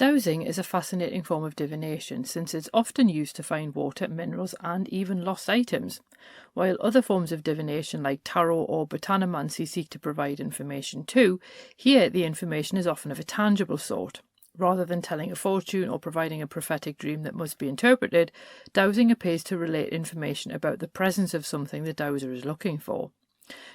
Dowsing is a fascinating form of divination since it's often used to find water, minerals and even lost items. While other forms of divination like tarot or botanomancy seek to provide information too, here the information is often of a tangible sort. Rather than telling a fortune or providing a prophetic dream that must be interpreted, dowsing appears to relate information about the presence of something the dowser is looking for.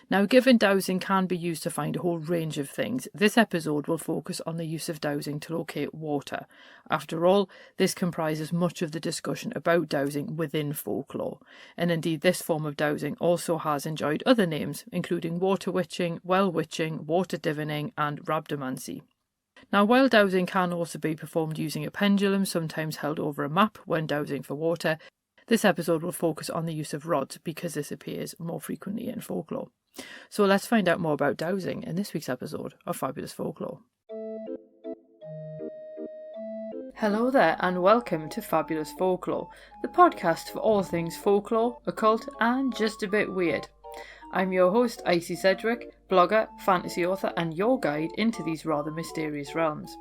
Now, given dowsing can be used to find a whole range of things, this episode will focus on the use of dowsing to locate water. After all, this comprises much of the discussion about dowsing within folklore, and indeed this form of dowsing also has enjoyed other names, including water witching, well witching, water divining, and rhabdomancy. Now, while dowsing can also be performed using a pendulum, sometimes held over a map when dowsing for water, this episode will focus on the use of rods because this appears more frequently in folklore. So let's find out more about dowsing in this week's episode of Fabulous Folklore. Hello there and welcome to Fabulous Folklore, the podcast for all things folklore, occult and just a bit weird. I'm your host, Icy Sedgwick, blogger, fantasy author and your guide into these rather mysterious realms.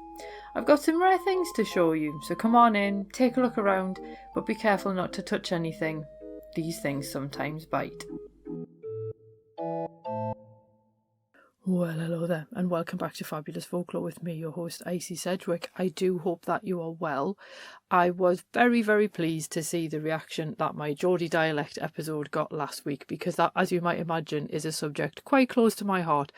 I've got some rare things to show you, so come on in, take a look around, but be careful not to touch anything. These things sometimes bite. Well, hello there, and welcome back to Fabulous Folklore with me, your host, Icy Sedgwick. I do hope that you are well. I was very, very pleased to see the reaction that my Geordie dialect episode got last week, because that, as you might imagine, is a subject quite close to my heart.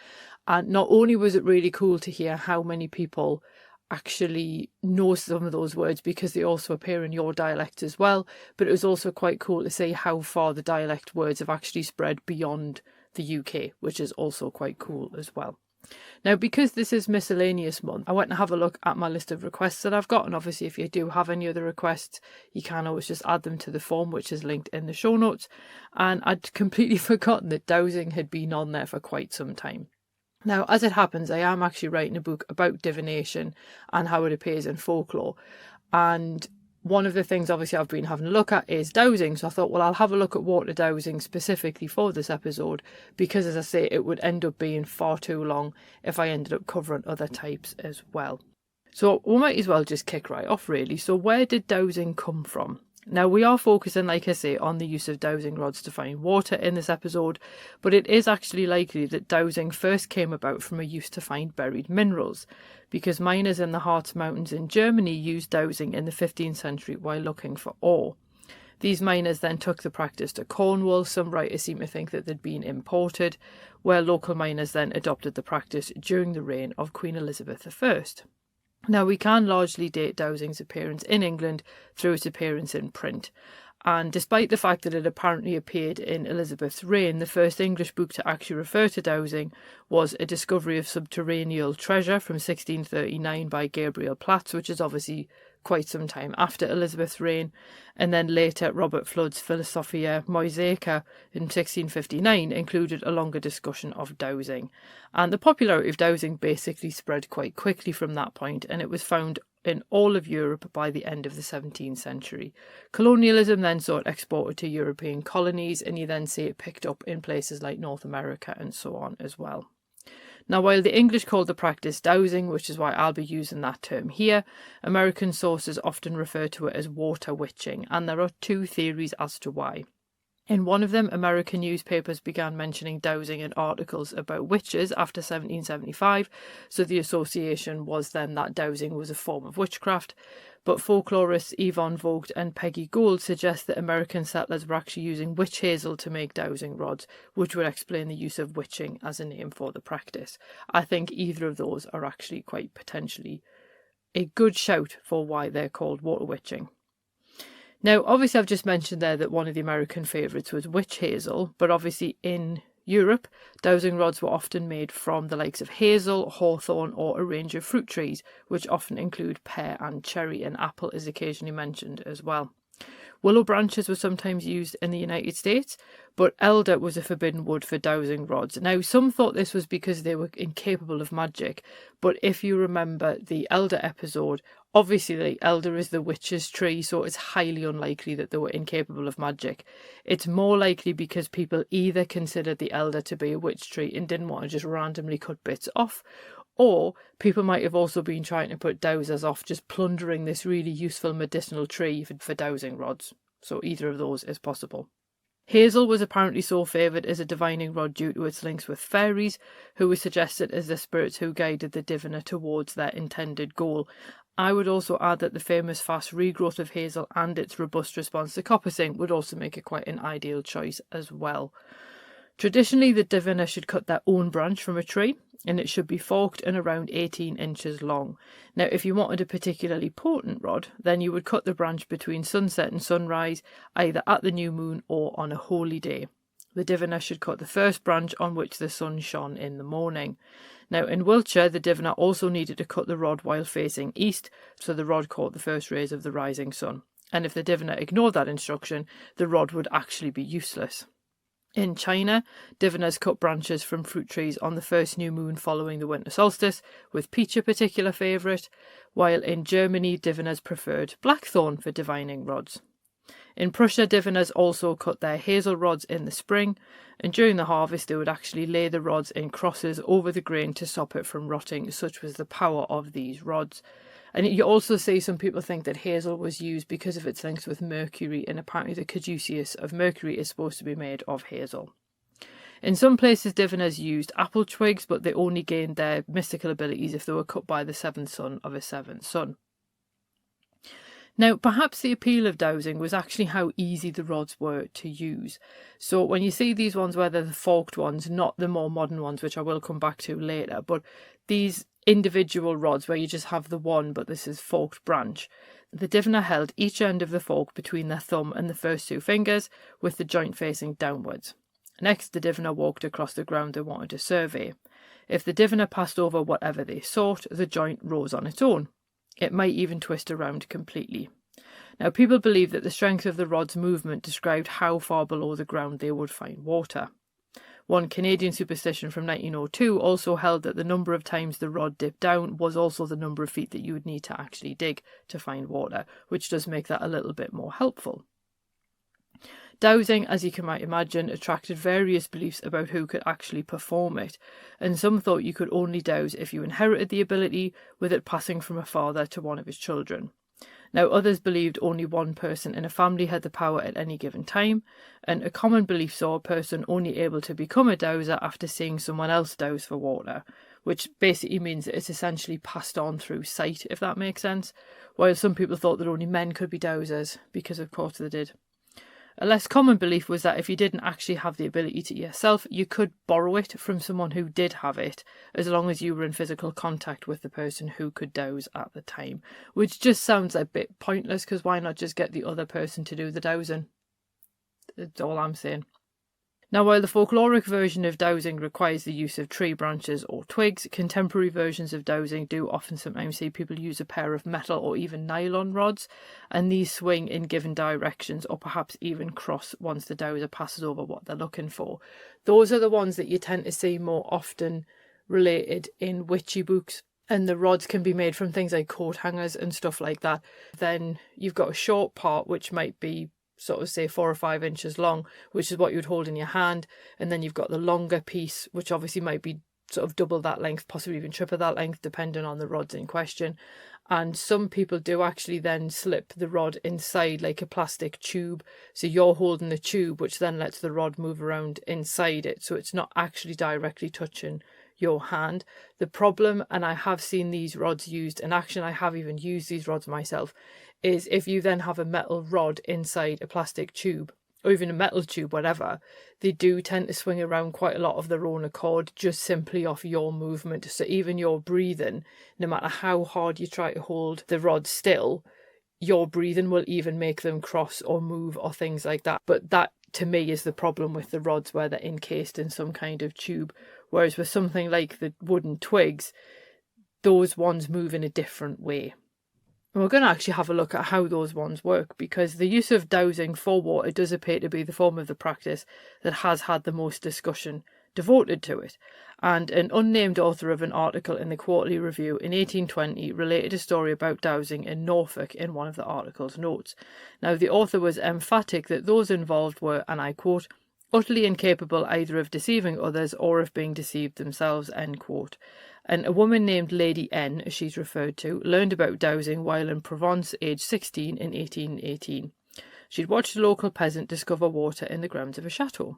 And not only was it really cool to hear how many people actually know some of those words because they also appear in your dialect as well, but it was also quite cool to see how far the dialect words have actually spread beyond the UK, which is also quite cool as well. Now, because this is miscellaneous month, I went to have a look at my list of requests that I've got, and obviously if you do have any other requests, you can always just add them to the form, which is linked in the show notes. And I'd completely forgotten that dowsing had been on there for quite some time. Now, as it happens, I am actually writing a book about divination and how it appears in folklore. And one of the things, obviously, I've been having a look at is dowsing. So I thought, well, I'll have a look at water dowsing specifically for this episode because, as I say, it would end up being far too long if I ended up covering other types as well. So we might as well just kick right off, really. So where did dowsing come from? Now, we are focusing, like I say, on the use of dowsing rods to find water in this episode, but it is actually likely that dowsing first came about from a use to find buried minerals, because miners in the Harz Mountains in Germany used dowsing in the 15th century while looking for ore. These miners then took the practice to Cornwall. Some writers seem to think that they'd been imported, where local miners then adopted the practice during the reign of Queen Elizabeth I. Now, we can largely date dowsing's appearance in England through its appearance in print. And despite the fact that it apparently appeared in Elizabeth's reign, the first English book to actually refer to dowsing was A Discovery of Subterranean Treasure from 1639 by Gabriel Platz, which is obviously quite some time after Elizabeth's reign. And then later, Robert Flood's Philosophia Moisaica in 1659 included a longer discussion of dowsing. And the popularity of dowsing basically spread quite quickly from that point, and it was found in all of Europe by the end of the 17th century. Colonialism then saw it exported to European colonies, and you then see it picked up in places like North America and so on as well. Now, while the English called the practice dowsing, which is why I'll be using that term here, American sources often refer to it as water witching, and there are two theories as to why. In one of them, American newspapers began mentioning dowsing in articles about witches after 1775, so the association was then that dowsing was a form of witchcraft. But folklorists Yvonne Vogt and Peggy Gould suggest that American settlers were actually using witch hazel to make dowsing rods, which would explain the use of witching as a name for the practice. I think either of those are actually quite potentially a good shout for why they're called water witching. Now, obviously, I've just mentioned there that one of the American favourites was witch hazel, but obviously in Europe, dowsing rods were often made from the likes of hazel, hawthorn, or a range of fruit trees, which often include pear and cherry, and apple is occasionally mentioned as well. Willow branches were sometimes used in the United States, but elder was a forbidden wood for dowsing rods. Now, some thought this was because they were incapable of magic, but if you remember the elder episode, obviously the elder is the witch's tree, so it's highly unlikely that they were incapable of magic. It's more likely because people either considered the elder to be a witch tree and didn't want to just randomly cut bits off, Or people might have also been trying to put dowsers off just plundering this really useful medicinal tree for dowsing rods. So either of those is possible. Hazel was apparently so favoured as a divining rod due to its links with fairies, who were suggested as the spirits who guided the diviner towards their intended goal. I would also add that the famous fast regrowth of hazel and its robust response to coppicing would also make it quite an ideal choice as well. Traditionally, the diviner should cut their own branch from a tree, and it should be forked and around 18 inches long. Now, if you wanted a particularly potent rod, then you would cut the branch between sunset and sunrise, either at the new moon or on a holy day. The diviner should cut the first branch on which the sun shone in the morning. Now, in Wiltshire, the diviner also needed to cut the rod while facing east, so the rod caught the first rays of the rising sun. And if the diviner ignored that instruction, the rod would actually be useless. In China, diviners cut branches from fruit trees on the first new moon following the winter solstice, with peach a particular favourite, while in Germany diviners preferred blackthorn for divining rods. In Prussia, diviners also cut their hazel rods in the spring, and during the harvest they would actually lay the rods in crosses over the grain to stop it from rotting. Such was the power of these rods. And you also see some people think that hazel was used because of its links with mercury, and apparently the caduceus of mercury is supposed to be made of hazel. In some places, diviners used apple twigs, but they only gained their mystical abilities if they were cut by the seventh son of a seventh son. Now, perhaps the appeal of dowsing was actually how easy the rods were to use. So when you see these ones where they're the forked ones, not the more modern ones, which I will come back to later, but these individual rods where you just have the one, but this is forked branch, the diviner held each end of the fork between their thumb and the first two fingers, with the joint facing downwards. Next, the diviner walked across the ground they wanted to survey. If the diviner passed over whatever they sought, the joint rose on its own. It might even twist around completely. Now, people believe that the strength of the rod's movement described how far below the ground they would find water. One Canadian superstition from 1902 also held that the number of times the rod dipped down was also the number of feet that you would need to actually dig to find water, which does make that a little bit more helpful. Dowsing, as you can might imagine, attracted various beliefs about who could actually perform it, and some thought you could only dowse if you inherited the ability, with it passing from a father to one of his children. Now, others believed only one person in a family had the power at any given time, and a common belief saw a person only able to become a dowser after seeing someone else dowse for water, which basically means that it's essentially passed on through sight, if that makes sense, while some people thought that only men could be dowsers, because of course they did. A less common belief was that if you didn't actually have the ability to yourself, you could borrow it from someone who did have it, as long as you were in physical contact with the person who could dowse at the time. Which just sounds a bit pointless, because why not just get the other person to do the dowsing? That's all I'm saying. Now, while the folkloric version of dowsing requires the use of tree branches or twigs, contemporary versions of dowsing do often sometimes see people use a pair of metal or even nylon rods, and these swing in given directions or perhaps even cross once the dowser passes over what they're looking for. Those are the ones that you tend to see more often related in witchy books, and the rods can be made from things like coat hangers and stuff like that. Then you've got a short part which might be sort of say 4 or 5 inches long, which is what you'd hold in your hand, and then you've got the longer piece, which obviously might be sort of double that length, possibly even triple that length, depending on the rods in question. And some people do actually then slip the rod inside like a plastic tube, so you're holding the tube, which then lets the rod move around inside it, so it's not actually directly touching your hand. The problem, and I have seen these rods used in action, I have even used these rods myself, is if you then have a metal rod inside a plastic tube, or even a metal tube, whatever, they do tend to swing around quite a lot of their own accord, just simply off your movement. So even your breathing, no matter how hard you try to hold the rod still, your breathing will even make them cross or move or things like that. But that, to me, is the problem with the rods where they're encased in some kind of tube. Whereas with something like the wooden twigs, those ones move in a different way. And we're going to actually have a look at how those ones work, because the use of dowsing for water does appear to be the form of the practice that has had the most discussion devoted to it. And an unnamed author of an article in the Quarterly Review in 1820 related a story about dowsing in Norfolk in one of the article's notes. Now, the author was emphatic that those involved were, and I quote, utterly incapable either of deceiving others or of being deceived themselves, end quote. And a woman named Lady N, as she's referred to, learned about dowsing while in Provence, aged 16, in 1818. She'd watched a local peasant discover water in the grounds of a chateau.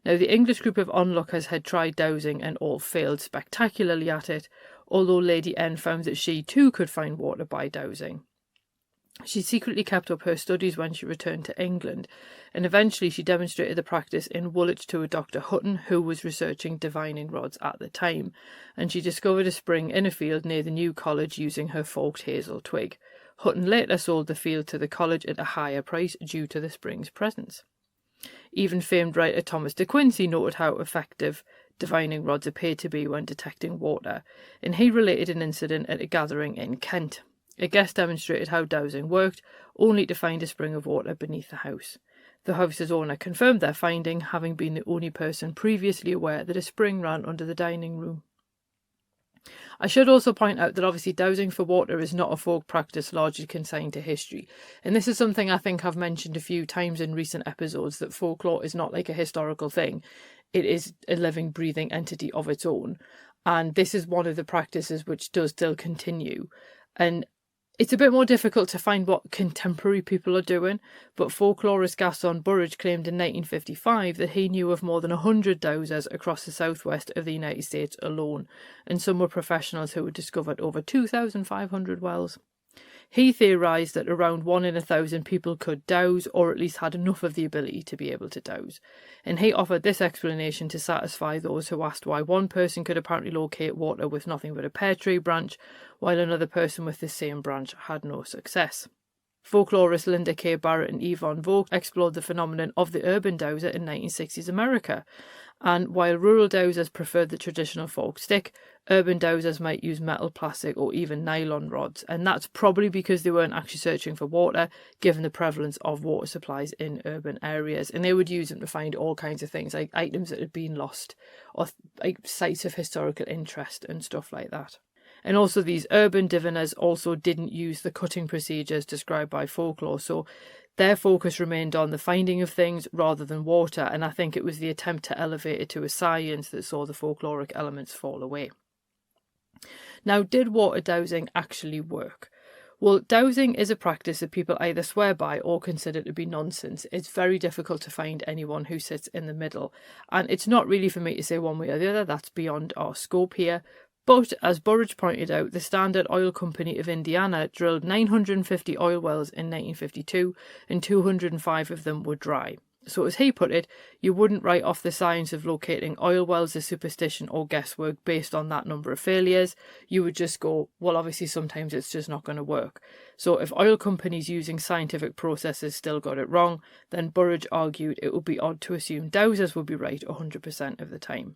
Now, the English group of onlookers had tried dowsing and all failed spectacularly at it, although Lady N found that she too could find water by dowsing. She secretly kept up her studies when she returned to England, and eventually she demonstrated the practice in Woolwich to a Dr. Hutton, who was researching divining rods at the time, and she discovered a spring in a field near the new college using her forked hazel twig. Hutton later sold the field to the college at a higher price due to the spring's presence. Even famed writer Thomas de Quincey noted how effective divining rods appeared to be when detecting water, and he related an incident at a gathering in Kent. A guest demonstrated how dowsing worked, only to find a spring of water beneath the house. The house's owner confirmed their finding, having been the only person previously aware that a spring ran under the dining room. I should also point out that obviously dowsing for water is not a folk practice largely consigned to history. And this is something I think I've mentioned a few times in recent episodes, that folklore is not like a historical thing. It is a living, breathing entity of its own. And this is one of the practices which does still continue. And it's a bit more difficult to find what contemporary people are doing, but folklorist Gaston Burridge claimed in 1955 that he knew of more than 100 dowsers across the southwest of the United States alone, and some were professionals who had discovered over 2,500 wells. He theorised that around 1 in 1,000 people could dowse, or at least had enough of the ability to be able to dowse. And he offered this explanation to satisfy those who asked why one person could apparently locate water with nothing but a pear tree branch, while another person with the same branch had no success. Folklorists Linda K. Barrett and Yvonne Vogt explored the phenomenon of the urban dowser in 1960s America, and while rural dowsers preferred the traditional forked stick, urban dowsers might use metal, plastic or even nylon rods, and that's probably because they weren't actually searching for water, given the prevalence of water supplies in urban areas, and they would use them to find all kinds of things, like items that had been lost, or like sites of historical interest and stuff like that. And also these urban diviners also didn't use the cutting procedures described by folklore, so their focus remained on the finding of things rather than water, and I think it was the attempt to elevate it to a science that saw the folkloric elements fall away. Now, did water dowsing actually work? Well, dowsing is a practice that people either swear by or consider to be nonsense. It's very difficult to find anyone who sits in the middle, and it's not really for me to say one way or the other. That's beyond our scope here. But, as Burridge pointed out, the Standard Oil Company of Indiana drilled 950 oil wells in 1952, and 205 of them were dry. So, as he put it, you wouldn't write off the science of locating oil wells as superstition or guesswork based on that number of failures. You would just go, well, obviously sometimes it's just not going to work. So if oil companies using scientific processes still got it wrong, then Burridge argued it would be odd to assume dowsers would be right 100% of the time.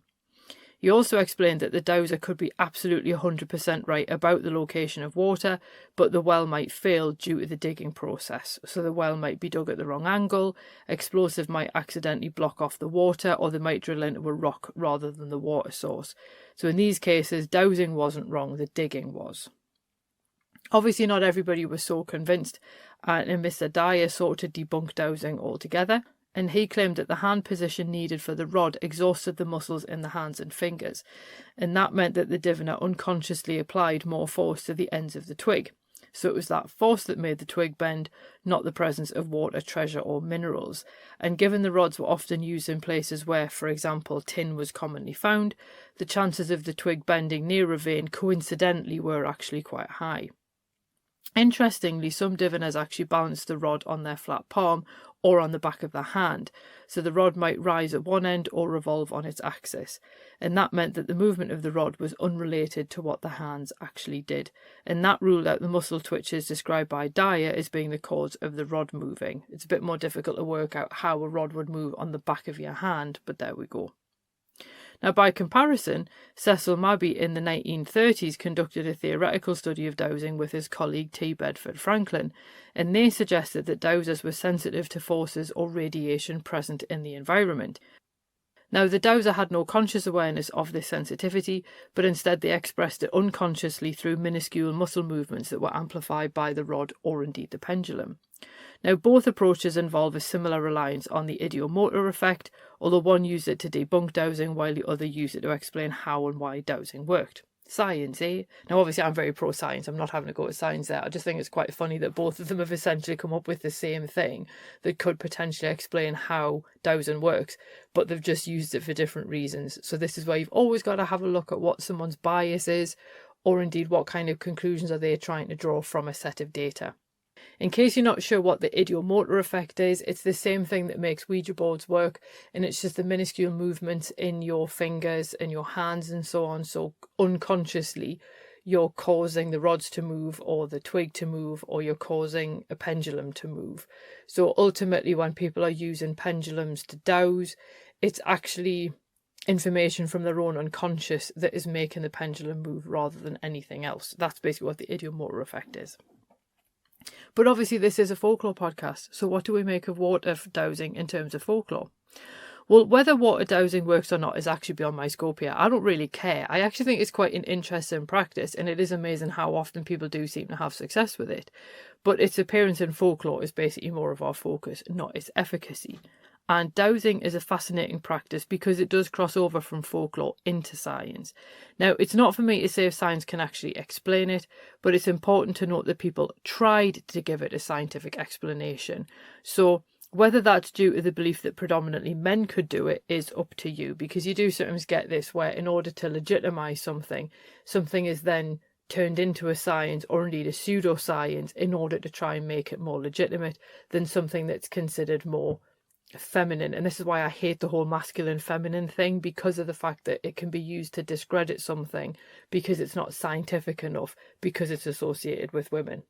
He also explained that the dowser could be absolutely 100% right about the location of water, but the well might fail due to the digging process. So the well might be dug at the wrong angle, explosive might accidentally block off the water, or they might drill into a rock rather than the water source. So in these cases, dowsing wasn't wrong, the digging was. Obviously not everybody was so convinced, and Mr. Dyer sought to debunk dowsing altogether, and he claimed that the hand position needed for the rod exhausted the muscles in the hands and fingers, and that meant that the diviner unconsciously applied more force to the ends of the twig. So it was that force that made the twig bend, not the presence of water, treasure or minerals. And given the rods were often used in places where, for example, tin was commonly found, the chances of the twig bending near a vein coincidentally were actually quite high. Interestingly, some diviners actually balanced the rod on their flat palm or on the back of their hand, so the rod might rise at one end or revolve on its axis, and that meant that the movement of the rod was unrelated to what the hands actually did, and that ruled out the muscle twitches described by Dyer as being the cause of the rod moving. It's a bit more difficult to work out how a rod would move on the back of your hand, but there we go. Now, by comparison, Cecil Mabey in the 1930s conducted a theoretical study of dowsing with his colleague T. Bedford Franklin, and they suggested that dowsers were sensitive to forces or radiation present in the environment. Now, the dowser had no conscious awareness of this sensitivity, but instead they expressed it unconsciously through minuscule muscle movements that were amplified by the rod or indeed the pendulum. Now, both approaches involve a similar reliance on the ideomotor effect, although one used it to debunk dowsing while the other used it to explain how and why dowsing worked. Science, eh? Now, obviously, I'm very pro-science. I'm not having to go to science there. I just think it's quite funny that both of them have essentially come up with the same thing that could potentially explain how dowsing works, but they've just used it for different reasons. So this is where you've always got to have a look at what someone's bias is, or indeed what kind of conclusions are they trying to draw from a set of data. In case you're not sure what the ideomotor effect is, it's the same thing that makes Ouija boards work, and it's just the minuscule movements in your fingers and your hands and so on. So unconsciously, you're causing the rods to move or the twig to move, or you're causing a pendulum to move. So ultimately, when people are using pendulums to dowse, it's actually information from their own unconscious that is making the pendulum move rather than anything else. That's basically what the ideomotor effect is. But obviously this is a folklore podcast, so what do we make of water dowsing in terms of folklore? Well, whether water dowsing works or not is actually beyond my scope here. I don't really care. I actually think it's quite an interesting practice, and it is amazing how often people do seem to have success with it. But its appearance in folklore is basically more of our focus, not its efficacy. And dowsing is a fascinating practice because it does cross over from folklore into science. Now, it's not for me to say if science can actually explain it, but it's important to note that people tried to give it a scientific explanation. So whether that's due to the belief that predominantly men could do it is up to you, because you do sometimes get this where in order to legitimize something, something is then turned into a science or indeed a pseudoscience in order to try and make it more legitimate than something that's considered more feminine. And this is why I hate the whole masculine feminine thing, because of the fact that it can be used to discredit something because it's not scientific enough, because it's associated with women.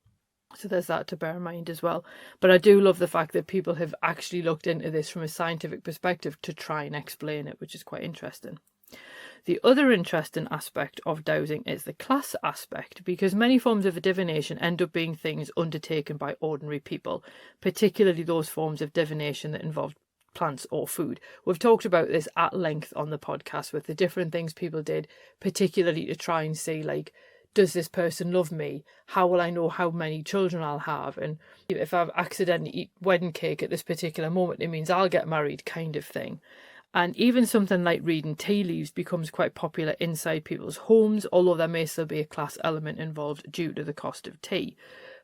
So there's that to bear in mind as well. But I do love the fact that people have actually looked into this from a scientific perspective to try and explain it, which is quite interesting. The other interesting aspect of dowsing is the class aspect, because many forms of divination end up being things undertaken by ordinary people, particularly those forms of divination that involve plants or food. We've talked about this at length on the podcast with the different things people did, particularly to try and see, like, does this person love me? How will I know how many children I'll have? And if I've accidentally eat wedding cake at this particular moment, it means I'll get married, kind of thing. And even something like reading tea leaves becomes quite popular inside people's homes, although there may still be a class element involved due to the cost of tea.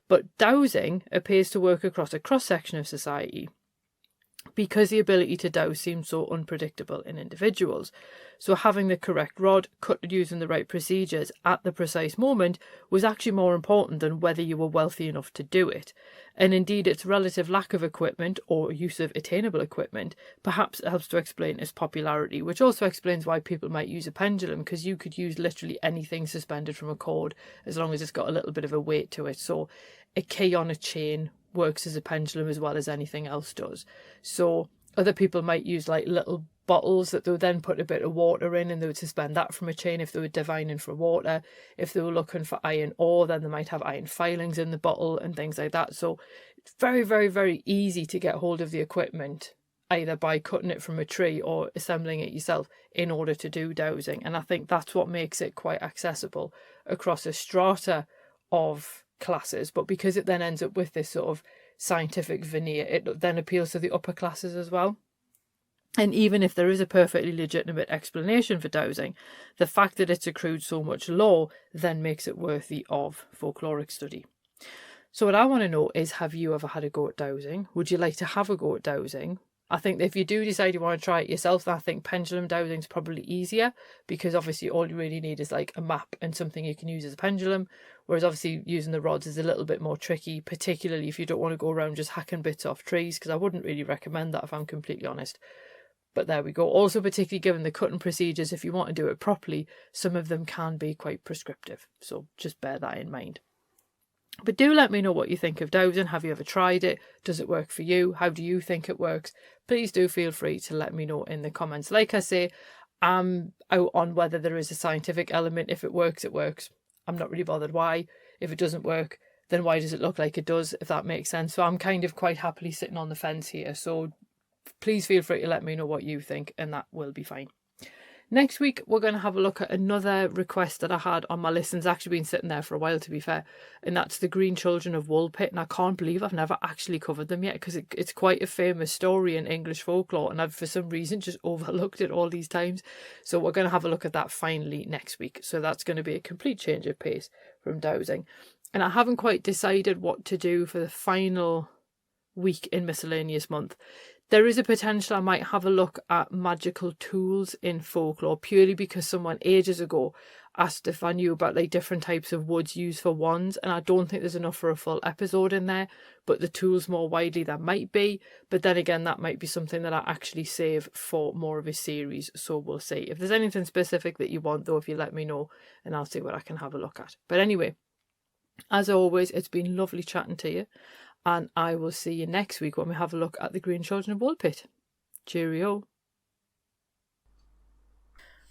But dowsing appears to work across a cross-section of society, because the ability to dowse seems so unpredictable in individuals. So having the correct rod, cut using the right procedures at the precise moment, was actually more important than whether you were wealthy enough to do it. And indeed, its relative lack of equipment or use of attainable equipment perhaps helps to explain its popularity, which also explains why people might use a pendulum, because you could use literally anything suspended from a cord as long as it's got a little bit of a weight to it. So a key on a chain works as a pendulum as well as anything else does. So other people might use like little bottles that they would then put a bit of water in, and they would suspend that from a chain if they were divining for water. If they were looking for iron ore, then they might have iron filings in the bottle and things like that. So it's very, very, very easy to get hold of the equipment, either by cutting it from a tree or assembling it yourself in order to do dowsing. And I think that's what makes it quite accessible across a strata of classes. But because it then ends up with this sort of scientific veneer, it then appeals to the upper classes as well. And even if there is a perfectly legitimate explanation for dowsing, the fact that it's accrued so much lore then makes it worthy of folkloric study. So what I want to know is, have you ever had a go at dowsing? Would you like to have a go at dowsing? I think that if you do decide you want to try it yourself, then I think pendulum dowsing is probably easier, because obviously all you really need is like a map and something you can use as a pendulum, whereas obviously using the rods is a little bit more tricky, particularly if you don't want to go around just hacking bits off trees, because I wouldn't really recommend that if I'm completely honest. But there we go. Also, particularly given the cutting procedures, if you want to do it properly, some of them can be quite prescriptive. So just bear that in mind. But do let me know what you think of dowsing. Have you ever tried it? Does it work for you? How do you think it works? Please do feel free to let me know in the comments. Like I say, I'm out on whether there is a scientific element. If it works, it works. I'm not really bothered why. If it doesn't work, then why does it look like it does, if that makes sense? So I'm kind of quite happily sitting on the fence here. So please feel free to let me know what you think, and that will be fine. Next week, we're going to have a look at another request that I had on my list, and it's actually been sitting there for a while, to be fair, and that's the Green Children of Woolpit, and I can't believe I've never actually covered them yet, because it's quite a famous story in English folklore, and I've, for some reason, just overlooked it all these times. So we're going to have a look at that finally next week. So that's going to be a complete change of pace from Dowsing. And I haven't quite decided what to do for the final week in Miscellaneous Month. There is a potential I might have a look at magical tools in folklore, purely because someone ages ago asked if I knew about like different types of woods used for wands, and I don't think there's enough for a full episode in there, but the tools more widely there might be. But then again, that might be something that I actually save for more of a series, so we'll see. If there's anything specific that you want though, if you let me know, and I'll see what I can have a look at. But anyway, as always, it's been lovely chatting to you, and I will see you next week when we have a look at the Green Children of Woolpit. Cheerio.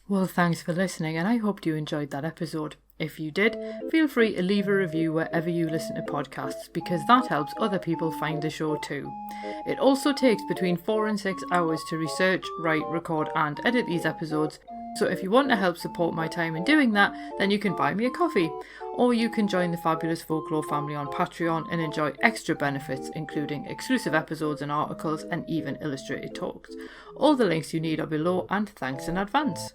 Well, thanks for listening, and I hope you enjoyed that episode. If you did, feel free to leave a review wherever you listen to podcasts, because that helps other people find the show too. It also takes between 4 and 6 hours to research, write, record and edit these episodes, so if you want to help support my time in doing that, then you can buy me a coffee, or you can join the Fabulous Folklore family on Patreon and enjoy extra benefits, including exclusive episodes and articles and even illustrated talks. All the links you need are below, and thanks in advance.